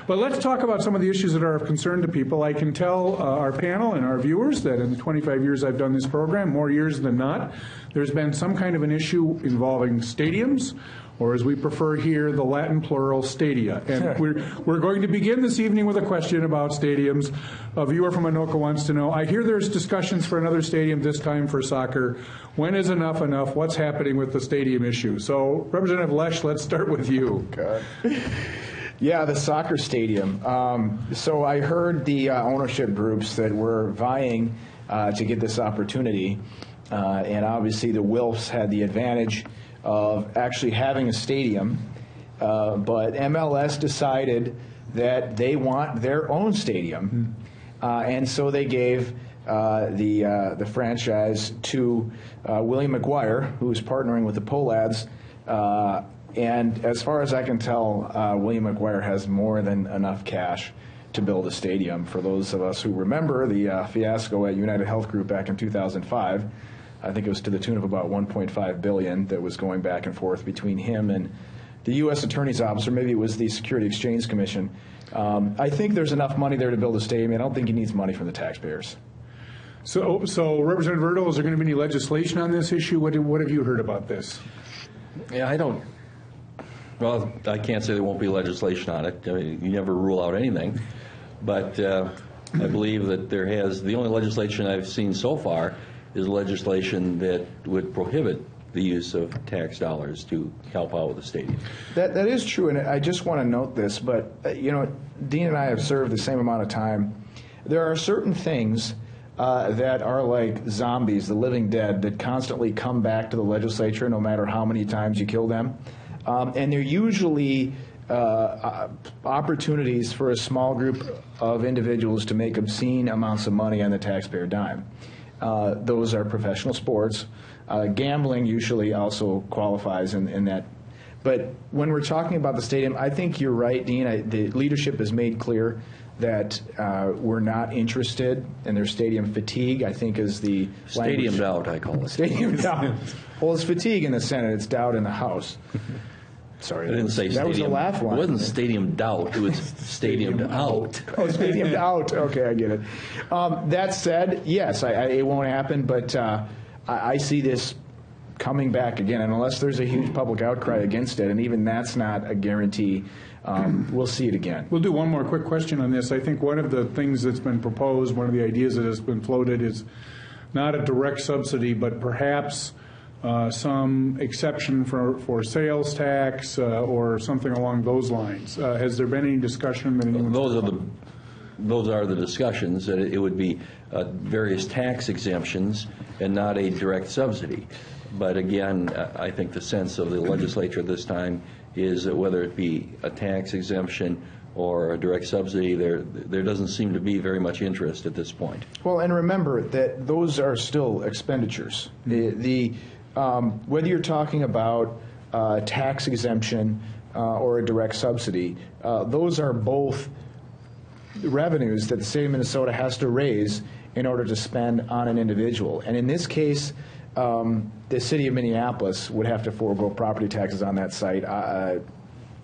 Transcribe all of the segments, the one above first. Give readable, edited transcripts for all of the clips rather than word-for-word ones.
But let's talk about some of the issues that are of concern to people. I can tell our panel and our viewers that in the 25 years I've done this program, more years than not, there's been some kind of an issue involving stadiums, or as we prefer here, the Latin plural, stadia. And we're going to begin this evening with a question about stadiums. A viewer from Anoka wants to know, I hear there's discussions for another stadium, this time for soccer. When is enough enough? What's happening with the stadium issue? So, Representative Lesch, let's start with you. God. Yeah, the soccer stadium. So I heard the ownership groups that were vying to get this opportunity, and obviously the Wilfs had the advantage of actually having a stadium, but MLS decided that they want their own stadium, and so they gave the franchise to William McGuire, who is partnering with the Pohlads. And as far as I can tell, William McGuire has more than enough cash to build a stadium. For those of us who remember the fiasco at United Health Group back in 2005, I think it was to the tune of about $1.5 billion that was going back and forth between him and the U.S. Attorney's Office, or maybe it was the Security Exchange Commission. I think there's enough money there to build a stadium. I don't think he needs money from the taxpayers. So Representative Erdahl, is there going to be any legislation on this issue? What have you heard about this? Yeah, Well, I can't say there won't be legislation on it. I mean, you never rule out anything. But I believe that the only legislation I've seen so far is legislation that would prohibit the use of tax dollars to help out with the stadium. That is true, and I just want to note this, but, Dean and I have served the same amount of time. There are certain things that are like zombies, the living dead, that constantly come back to the legislature no matter how many times you kill them. And they're usually opportunities for a small group of individuals to make obscene amounts of money on the taxpayer dime. Those are professional sports. Gambling usually also qualifies in that. But when we're talking about the stadium, I think you're right, Dean. The leadership has made clear that we're not interested, and there's stadium fatigue, I think, is the Stadium doubt, I call it. Stadium doubt. Well, it's fatigue in the Senate. It's doubt in the House. Sorry. I didn't say that stadium. Was a laugh line. It wasn't stadium doubt. It was stadium out. Oh, stadium out. Okay, I get it. That said, yes, it won't happen, but I see this coming back again, and unless there's a huge public outcry against it, and even that's not a guarantee, we'll see it again. We'll do one more quick question on this. I think one of the things that's been proposed, one of the ideas that has been floated is not a direct subsidy, but perhaps some exception for sales tax or something along those lines. Has there been any discussion? Those are the discussions, that it would be various tax exemptions and not a direct subsidy. But again, I think the sense of the legislature this time is that whether it be a tax exemption or a direct subsidy, there doesn't seem to be very much interest at this point. Well, and remember that those are still expenditures. Whether you're talking about tax exemption or a direct subsidy, those are both revenues that the state of Minnesota has to raise in order to spend on an individual. And in this case, the city of Minneapolis would have to forego property taxes on that site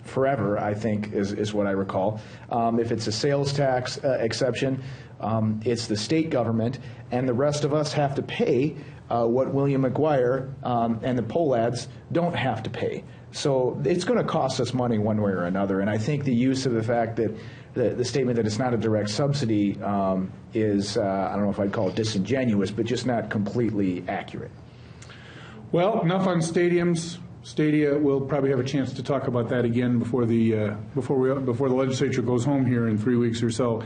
forever, I think, is what I recall. If it's a sales tax exception, it's the state government, and the rest of us have to pay what William McGuire and the Pohlads don't have to pay. So it's going to cost us money one way or another, and I think the use of the fact that the statement that it's not a direct subsidy is, I don't know if I'd call it disingenuous, but just not completely accurate. Well, enough on stadiums. Stadia, we'll probably have a chance to talk about that again before the legislature goes home here in 3 weeks or so.